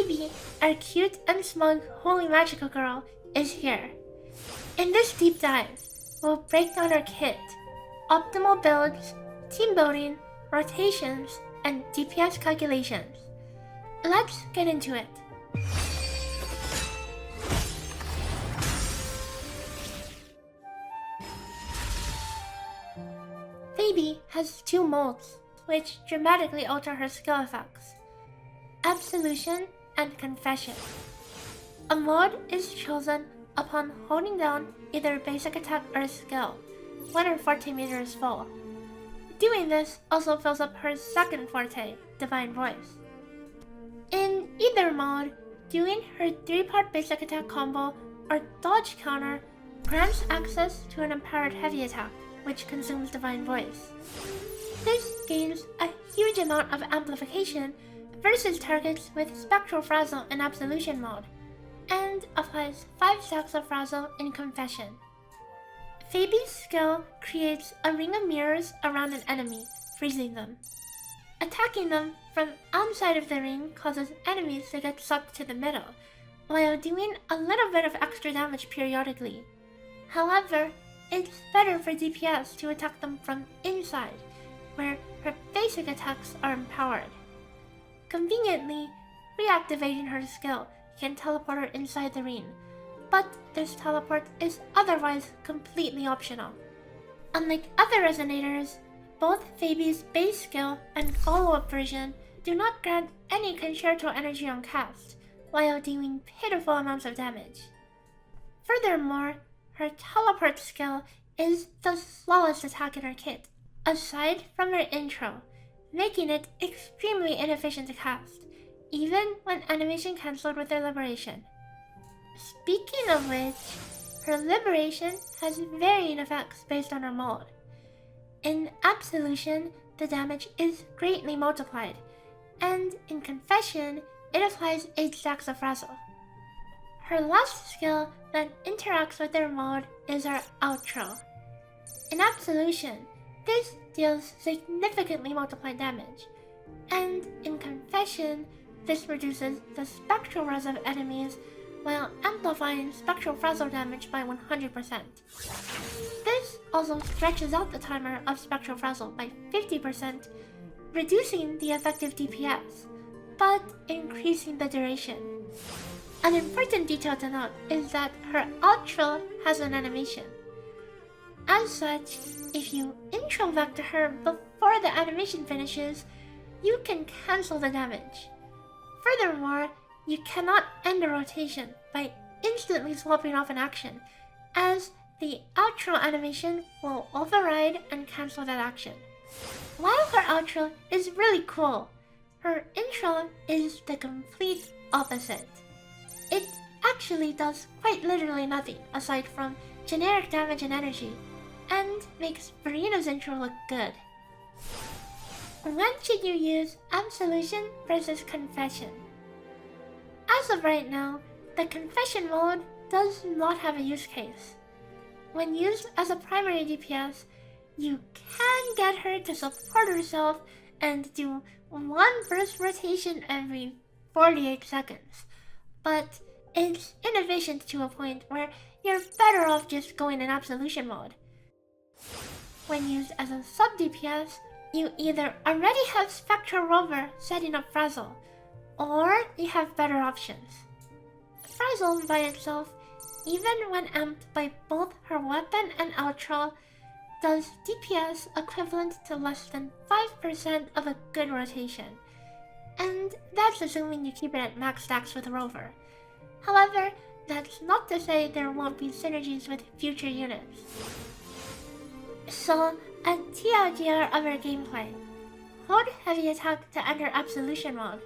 Phoebe, our cute and smug holy magical girl, is here. In this deep dive, we'll break down our kit, optimal builds, team building, rotations, and DPS calculations. Let's get into it. Phoebe has two molds, which dramatically alter her skill effects: Absolution and Confession. A mod is chosen upon holding down either basic attack or skill when her forte meter is full. Doing this also fills up her second forte, Divine Voice. In either mode, doing her 3-part basic attack combo or dodge counter grants access to an empowered heavy attack, which consumes Divine Voice. This gains a huge amount of amplification versus targets with Spectro Frazzle in Absolution mode, and applies 5 stacks of Frazzle in Confession. Phoebe's skill creates a ring of mirrors around an enemy, freezing them. Attacking them from outside of the ring causes enemies to get sucked to the middle, while doing a little bit of extra damage periodically. However, it's better for DPS to attack them from inside, where her basic attacks are empowered. Conveniently, reactivating her skill can teleport her inside the ring, but this teleport is otherwise completely optional. Unlike other resonators, both Phoebe's base skill and follow-up version do not grant any concerto energy on cast, while dealing pitiful amounts of damage. Furthermore, her teleport skill is the slowest attack in her kit, aside from her intro, making it extremely inefficient to cast, even when animation cancelled with her liberation. Speaking of which, her liberation has varying effects based on her mold. In Absolution, the damage is greatly multiplied, and in Confession, it applies 8 stacks of Frazzle. Her last skill that interacts with her mode is her outro. In Absolution, this deals significantly multiplied damage, and in Confession, this reduces the spectral res of enemies while amplifying Spectro Frazzle damage by 100%. This also stretches out the timer of Spectro Frazzle by 50%, reducing the effective DPS, but increasing the duration. An important detail to note is that her outro has an animation. As such, if you intro vector her before the animation finishes, you can cancel the damage. Furthermore, you cannot end a rotation by instantly swapping off an action, as the outro animation will override and cancel that action. While her outro is really cool, her intro is the complete opposite. It actually does quite literally nothing aside from generic damage and energy, and makes Verina's intro look good. When should you use Absolution versus Confession? As of right now, the Confession mode does not have a use case. When used as a primary DPS, you can get her to support herself and do one burst rotation every 48 seconds, but it's inefficient to a point where you're better off just going in Absolution mode. When used as a sub-DPS, you either already have Spectro Rover setting up Frazzle, or you have better options. Frazzle by itself, even when amped by both her weapon and outro, does DPS equivalent to less than 5% of a good rotation, and that's assuming you keep it at max stacks with Rover. However, that's not to say there won't be synergies with future units. So, a TLDR of her gameplay. Hold heavy attack to enter Absolution mode.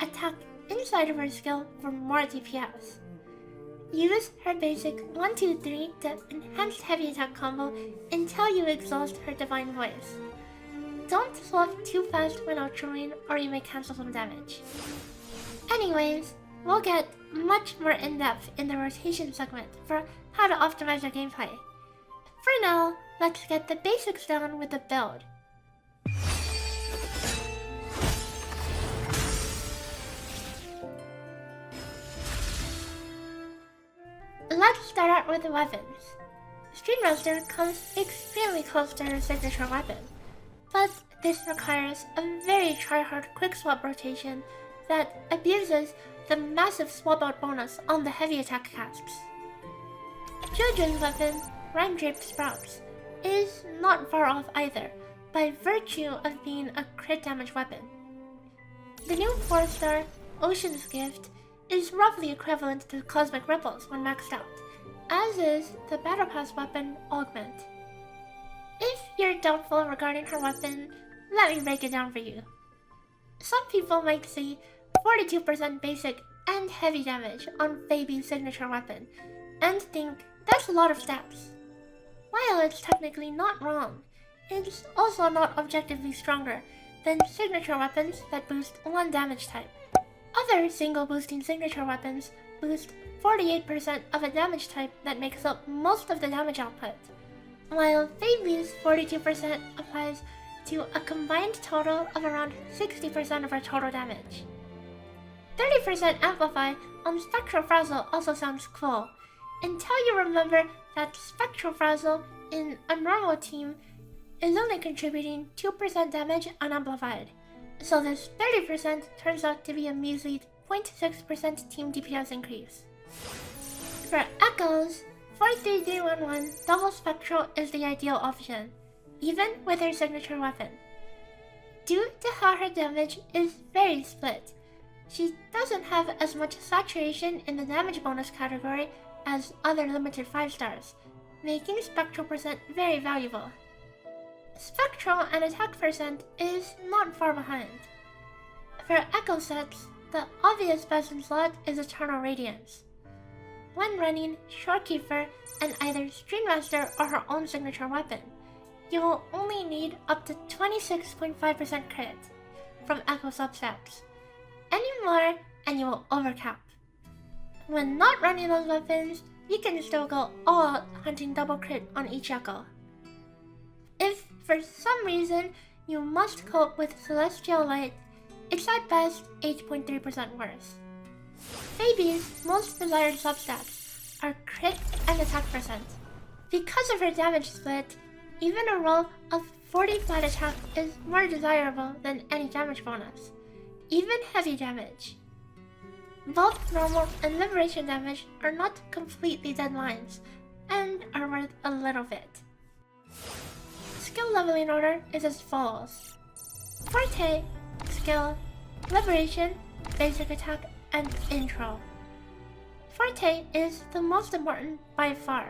Attack inside of her skill for more DPS. Use her basic 1-2-3 to enhance heavy attack combo until you exhaust her Divine Voice. Don't swap too fast when outroing or you may cancel some damage. Anyways, we'll get much more in-depth in the rotation segment for how to optimize your gameplay. For now, let's get the basics down with the build. Let's start out with the weapons. Stringmaster comes extremely close to her signature weapon, but this requires a very try-hard quick swap rotation that abuses the massive swap out bonus on the heavy attack casks. Jojo's weapon, Rhyme Draped Sprouts, is not far off either, by virtue of being a crit damage weapon. The new 4-star Ocean's Gift is roughly equivalent to Cosmic Ripples when maxed out, as is the Battle Pass weapon Augment. If you're doubtful regarding her weapon, let me break it down for you. Some people might see 42% basic and heavy damage on Phoebe's signature weapon, and think that's a lot of stats. While it's technically not wrong, it's also not objectively stronger than signature weapons that boost one damage type. Other single boosting signature weapons boost 48% of a damage type that makes up most of the damage output, while Phoebe's 42% applies to a combined total of around 60% of her total damage. 30% Amplify on Spectro Frazzle also sounds cool, until you remember that Spectro Frazzle in a normal team is only contributing 2% damage unamplified, so this 30% turns out to be a measly 0.6% team DPS increase. For Echoes, 43311 Double Spectral is the ideal option, even with her signature weapon. Due to how her damage is very split, she doesn't have as much saturation in the damage bonus category as other limited 5-stars, making Spectral percent very valuable. Spectral and attack percent is not far behind. For Echo sets, the obvious best in slot is Eternal Radiance. When running Shorekeeper and either Stringmaster or her own signature weapon, you will only need up to 26.5% crit from Echo substats. Any more and you will overcap. When not running those weapons, you can still go all out hunting double crit on each Echo. If for some reason you must cope with Celestial Light, it's at best 8.3% worse. Phoebe's most desired substats are crit and attack percent. Because of her damage split, even a roll of 40 flat attack is more desirable than any damage bonus, even heavy damage. Both normal and liberation damage are not completely dead lines, and are worth a little bit. Skill leveling order is as follows: Forte, Skill, Liberation, Basic Attack, and Intro. Forte is the most important by far.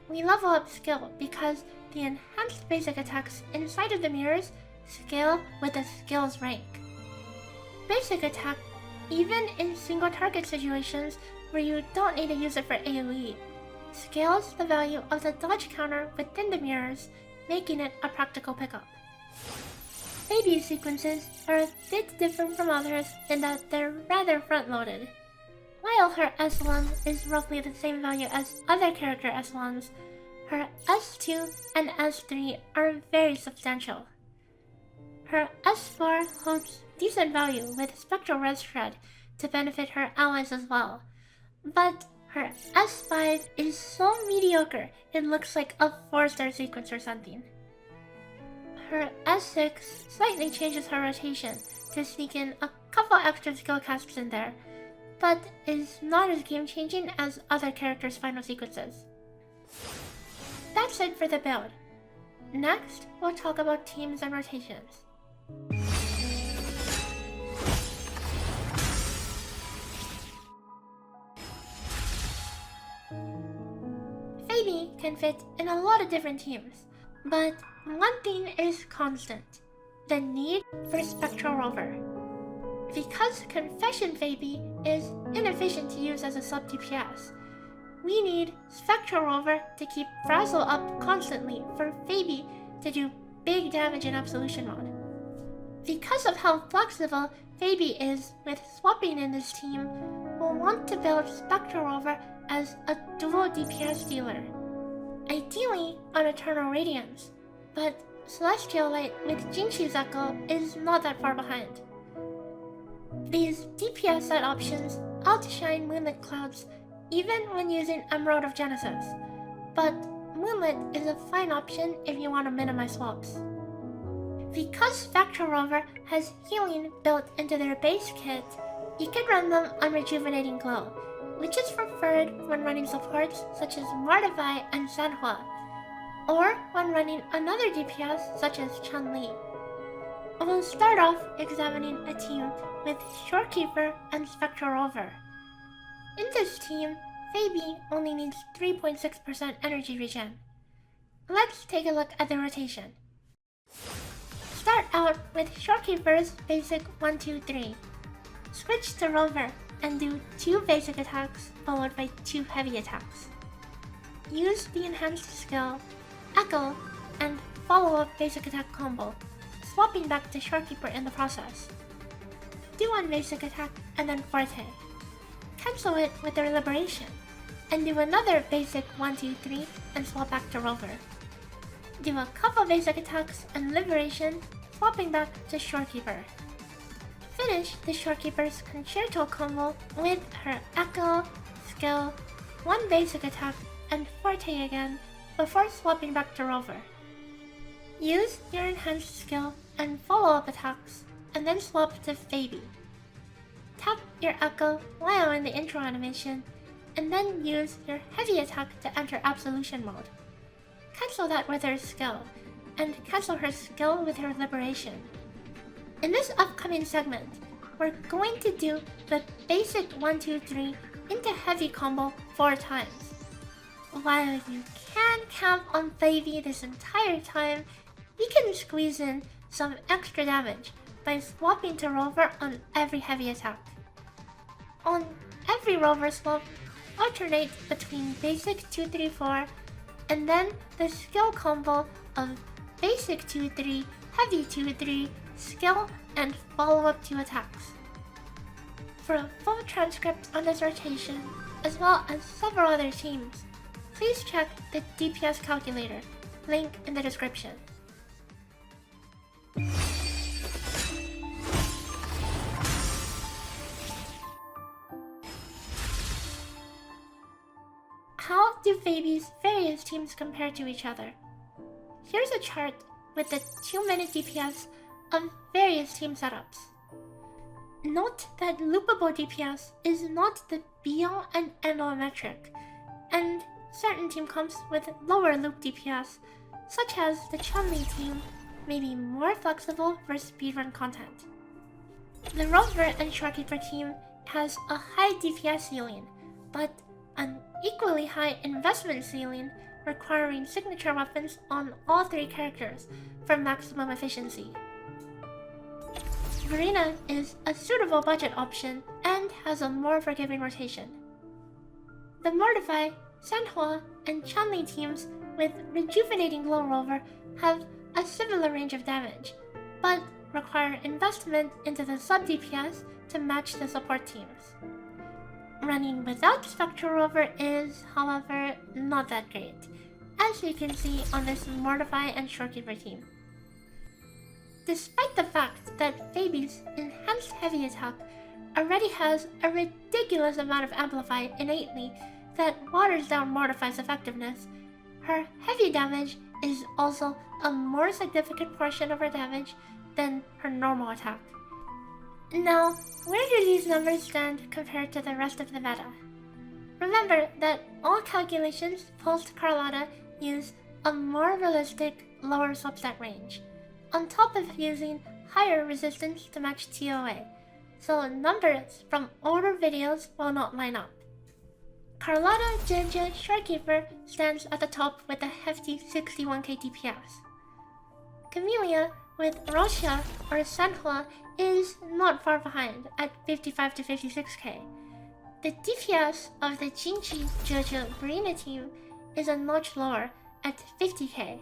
We level up Skill because the enhanced basic attacks inside of the mirrors scale with the skill's rank. Basic Attack, even in single target situations where you don't need to use it for AoE, scales the value of the dodge counter within the mirrors, making it a practical pickup. Phoebe's sequences are a bit different from others in that they're rather front-loaded. While her S1 is roughly the same value as other character S1s, her S2 and S3 are very substantial. Her S4 holds decent value with Spectral Res Shred to benefit her allies as well, but her S5 is so mediocre it looks like a 4-star sequence or something. Her S6 slightly changes her rotation to sneak in a couple extra skill casts in there, but is not as game-changing as other characters' final sequences. That's it for the build. Next, we'll talk about teams and rotations. Phoebe can fit in a lot of different teams, but one thing is constant: the need for Spectro Rover. Because Confession Phoebe is inefficient to use as a sub DPS, we need Spectro Rover to keep Frazzle up constantly for Phoebe to do big damage in Absolution mode. Because of how flexible Phoebe is with swapping in this team, we'll want to build Spectro Rover as a dual DPS dealer, ideally on Eternal Radiance, but Celestial Light with Jinshi's Echo is not that far behind. These DPS set options outshine Moonlit Clouds even when using Emerald of Genesis, but Moonlit is a fine option if you want to minimize swaps. Because Spectro Rover has healing built into their base kit, you can run them on Rejuvenating Glow, which is preferred when running supports such as Mortify and Sanhua, or when running another DPS such as Chun-Li. We'll start off examining a team with Shorekeeper and Spectro Rover. In this team, Phoebe only needs 3.6% energy regen. Let's take a look at the rotation. Start out with Shorekeeper's basic 1-2-3. Switch to Rover and do 2 basic attacks followed by 2 heavy attacks. Use the enhanced skill, Echo, and follow-up basic attack combo, swapping back to Shorekeeper in the process. Do 1 basic attack and then Forte. Cancel it with their Liberation, and do another basic 1-2-3 and swap back to Rover. Do a couple basic attacks and Liberation, swapping back to Shorekeeper. Finish the Shorekeeper's Concerto combo with her Echo, skill, 1 basic attack, and Forte again before swapping back to Rover. Use your enhanced skill and follow-up attacks, and then swap to Phoebe. Tap your Echo while in the intro animation, and then use your heavy attack to enter Absolution mode. Cancel that with her skill, and cancel her skill with her Liberation. In this upcoming segment, we're going to do the basic 1-2-3 into heavy combo 4 times. While you can camp on Phoebe this entire time, you can squeeze in some extra damage by swapping to Rover on every heavy attack. On every Rover swap, alternate between basic 2-3-4 and then the skill combo of basic 2-3, heavy 2-3, skill, and follow-up 2 attacks. For a full transcript on this rotation, as well as several other teams, please check the DPS calculator, link in the description. How do Phoebe's various teams compare to each other? Here's a chart with the 2-minute DPS of various team setups. Note that loopable DPS is not the be-all and end-all metric, and certain team comps with lower loop DPS, such as the Chun-Li team, may be more flexible for speedrun content. The Rover and Shorekeeper team has a high DPS ceiling, but an equally high investment ceiling requiring signature weapons on all 3 characters for maximum efficiency. Verena is a suitable budget option and has a more forgiving rotation. The Mortify, Sanhua, and Chun-Li teams with Rejuvenating Glow Rover have a similar range of damage, but require investment into the sub-DPS to match the support teams. Running without Spectro Rover is, however, not that great, as you can see on this Mortify and Shorekeeper team. Despite the fact that Phoebe's enhanced heavy attack already has a ridiculous amount of Amplify innately that waters down Mortify's effectiveness, her heavy damage is also a more significant portion of her damage than her normal attack. Now, where do these numbers stand compared to the rest of the meta? Remember that all calculations post-Carlotta use a more realistic, lower substat range, on top of using higher resistance to match TOA, so numbers from older videos will not line up. Carlotta Jinja Shorekeeper stands at the top with a hefty 61k DPS. Camellia with Rosia or Sanhua is not far behind at 55 to 56k. The DPS of the Jinchi Jojo Verena team is a notch lower at 50k,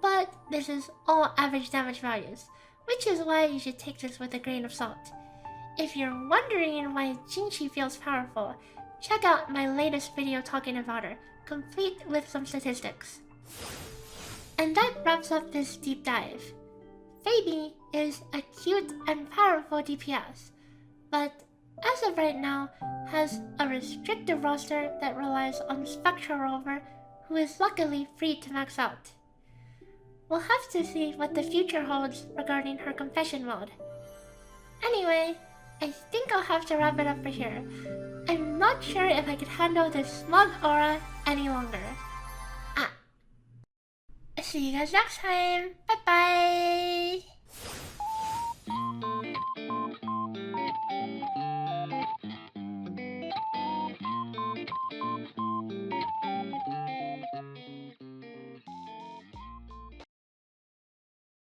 but this is all average damage values, which is why you should take this with a grain of salt. If you're wondering why Jinchi feels powerful, check out my latest video talking about her, complete with some statistics. And that wraps up this deep dive. Phoebe is a cute and powerful DPS, but as of right now, has a restricted roster that relies on Spectro Rover, who is luckily free to max out. We'll have to see what the future holds regarding her confession mode. Anyway, I think I'll have to wrap it up for here. I'm not sure if I could handle this smug aura any longer. See you guys next time. Bye bye!